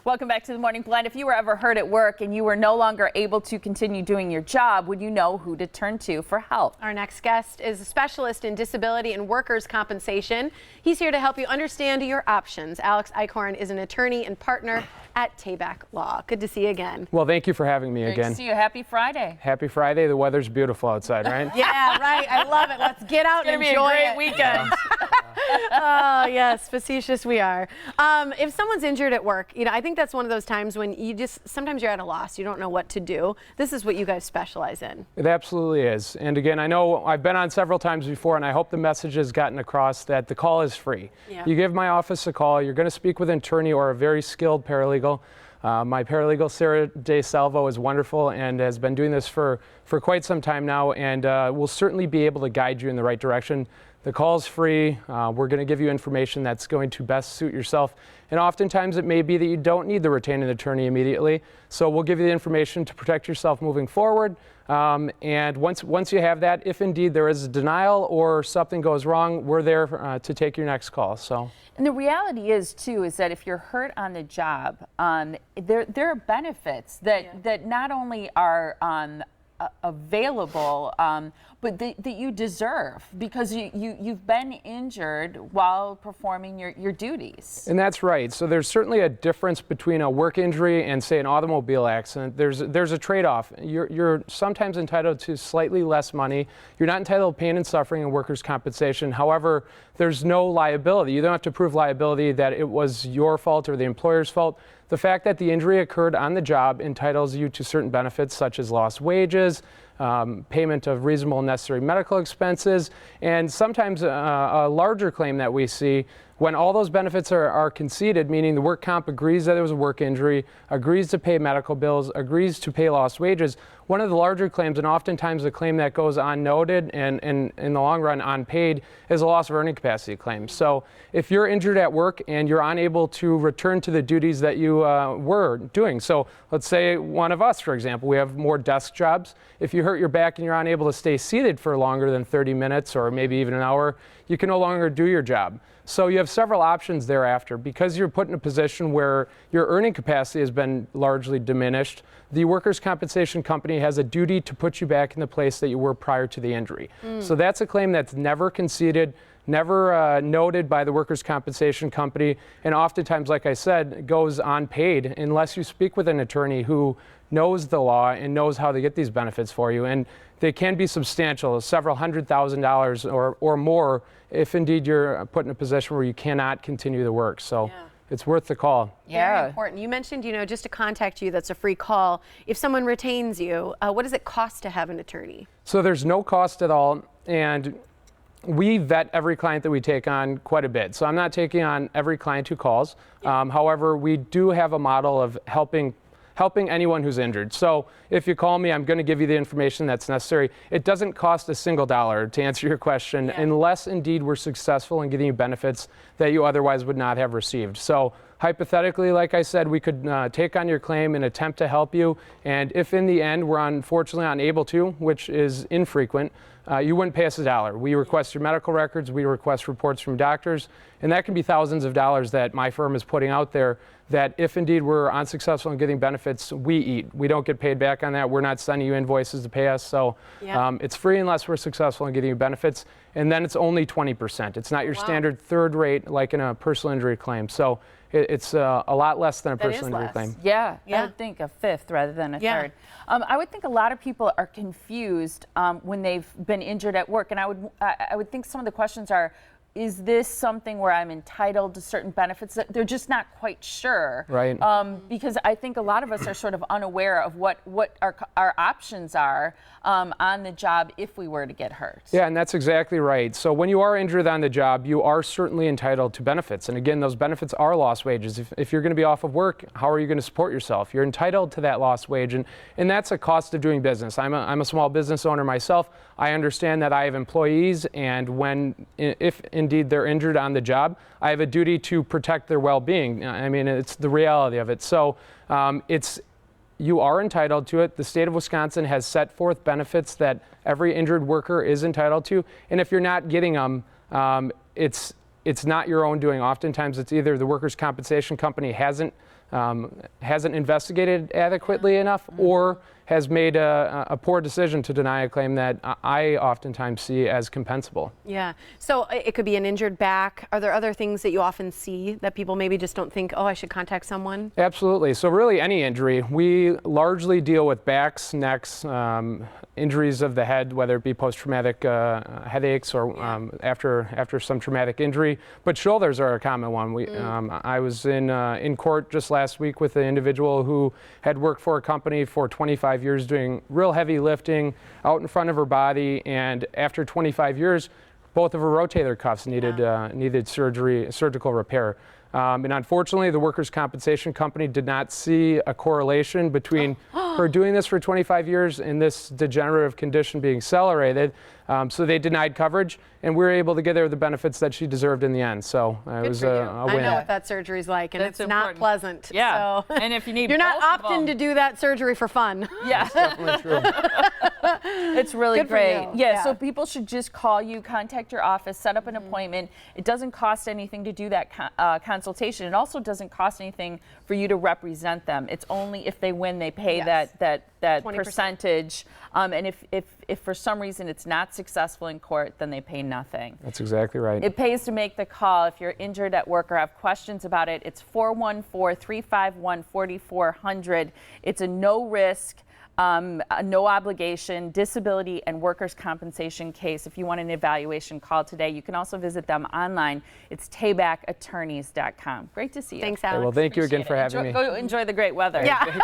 Welcome back to the Morning Blend. If you were ever hurt at work and you were no longer able to continue doing your job, would you know who to turn to for help? Our next guest is a specialist in disability and workers' compensation. He's here to help you understand your options. Alex Eichhorn is an attorney and partner at Tabak Law. Good to see you again. Well, thank you for having me Great again. to see you. Happy Friday. Happy Friday. The weather's beautiful outside, right? Yeah, right. I love it. Let's get out and enjoy It's going to be a great weekend. Oh, yes, facetious we are. If someone's injured at work, I think that's one of those times when sometimes you're at a loss. You don't know what to do. This is what you guys specialize in. It absolutely is. And again, I know I've been on several times before, and I hope the message has gotten across that the call is free. Yeah. You give my office a call. You're going to speak with an attorney or a very skilled paralegal. My paralegal, Sarah DeSalvo, is wonderful and has been doing this for quite some time now, and will certainly be able to guide you in the right direction. The call's free. We're going to give you information that's going to best suit yourself. And oftentimes it may be that you don't need to retain an attorney immediately. So we'll give you the information to protect yourself moving forward. And once you have that, if indeed there is a denial or something goes wrong, we're there to take your next call. So. And the reality is, too, is that if you're hurt on the job, there are benefits that not only are available, but that you deserve because you've been injured while performing your duties. And that's right. So there's certainly a difference between a work injury and, say, an automobile accident. There's a trade-off. You're sometimes entitled to slightly less money. You're not entitled to pain and suffering and workers' compensation. However, there's no liability. You don't have to prove liability that it was your fault or the employer's fault. The fact that the injury occurred on the job entitles you to certain benefits such as lost wages, payment of reasonable and necessary medical expenses, and sometimes a larger claim that we see when all those benefits are conceded, meaning the work comp agrees that it was a work injury, agrees to pay medical bills, agrees to pay lost wages. One of the larger claims, and oftentimes a claim that goes unnoted and in the long run unpaid, is a loss of earning capacity claim. So if you're injured at work and you're unable to return to the duties that you were doing, so let's say one of us, for example, we have more desk jobs. If you hurt your back and you're unable to stay seated for longer than 30 minutes or maybe even an hour, you can no longer do your job. So you have several options thereafter. Because you're put in a position where your earning capacity has been largely diminished, the workers' compensation company has a duty to put you back in the place that you were prior to the injury. So that's a claim that's never conceded, never noted by the workers' compensation company, and oftentimes, like I said, goes unpaid unless you speak with an attorney who knows the law and knows how to get these benefits for you. And they can be substantial, several $100,000 or more, if indeed you're put in a position where you cannot continue the work. So it's worth the call. Yeah. Very important. You mentioned, just to contact you, that's a free call. If someone retains you, what does it cost to have an attorney? So there's no cost at all, and we vet every client that we take on quite a bit. So I'm not taking on every client who calls. However, we do have a model of helping anyone who's injured. So if you call me, I'm going to give you the information that's necessary. It doesn't cost a single dollar, to answer your question, unless indeed we're successful in getting you benefits that you otherwise would not have received. So hypothetically, like I said, we could take on your claim and attempt to help you. And if in the end we're unfortunately unable to, which is infrequent, you wouldn't pay us a dollar. We request your medical records, we request reports from doctors, and that can be thousands of dollars that my firm is putting out there that if indeed we're unsuccessful in getting benefits, we eat. We don't get paid back on that. We're not sending you invoices to pay us. So it's free unless we're successful in getting you benefits. And then it's only 20%. It's not your standard third rate like in a personal injury claim. So it's a lot less than a personal injury claim. Yeah, I would think a fifth rather than a third. I would think a lot of people are confused when they've been injured at work. And I would think some of the questions are, is this something where I'm entitled to certain benefits? That they're just not quite sure. Right. Because I think a lot of us are sort of unaware of what our options are on the job if we were to get hurt. Yeah, and that's exactly right. So when you are injured on the job, you are certainly entitled to benefits. And again, those benefits are lost wages. If you're going to be off of work, how are you going to support yourself? You're entitled to that lost wage, and that's a cost of doing business. I'm a small business owner myself. I understand that I have employees, and if indeed they're injured on the job, I have a duty to protect their well-being. I mean, it's the reality of it. So you are entitled to it. The state of Wisconsin has set forth benefits that every injured worker is entitled to. And if you're not getting them, it's not your own doing. Oftentimes it's either the workers' compensation company hasn't hasn't investigated adequately enough, or has made a poor decision to deny a claim that I oftentimes see as compensable. Yeah. So it could be an injured back. Are there other things that you often see that people maybe just don't think, oh, I should contact someone? Absolutely. So really any injury, we largely deal with backs, necks, injuries of the head, whether it be post-traumatic headaches or after some traumatic injury. But shoulders are a common one. I was in court just last week with an individual who had worked for a company for 25 years doing real heavy lifting out in front of her body, and after 25 years, both of her rotator cuffs needed surgical repair. And unfortunately, the workers' compensation company did not see a correlation between her doing this for 25 years and this degenerative condition being accelerated. So they denied coverage, and we were able to get her the benefits that she deserved in the end. So it was a win. I know what that surgery's like, and That's it's not important. pleasant. Yeah. So And if you need you're not both of opting them- to do that surgery for fun. Yeah. Definitely true. It's really Good for great. you. Yeah, Yeah. so people should just call you, contact your office, set up an appointment. It doesn't cost anything to do that consultation. It also doesn't cost anything for you to represent them. It's only if they win, they pay Yes. that 20%. percentage. And if for some reason it's not successful in court, then they pay nothing. That's exactly right. It pays to make the call if you're injured at work or have questions about it. It's 414-351-4400. It's a no risk, no obligation disability and workers' compensation case. If you want an evaluation, call today. You can also visit them online. It's tabakattorneys.com. Great to see you. Thanks, Alex. Well, thank you again for having me. Go enjoy the great weather. Yeah.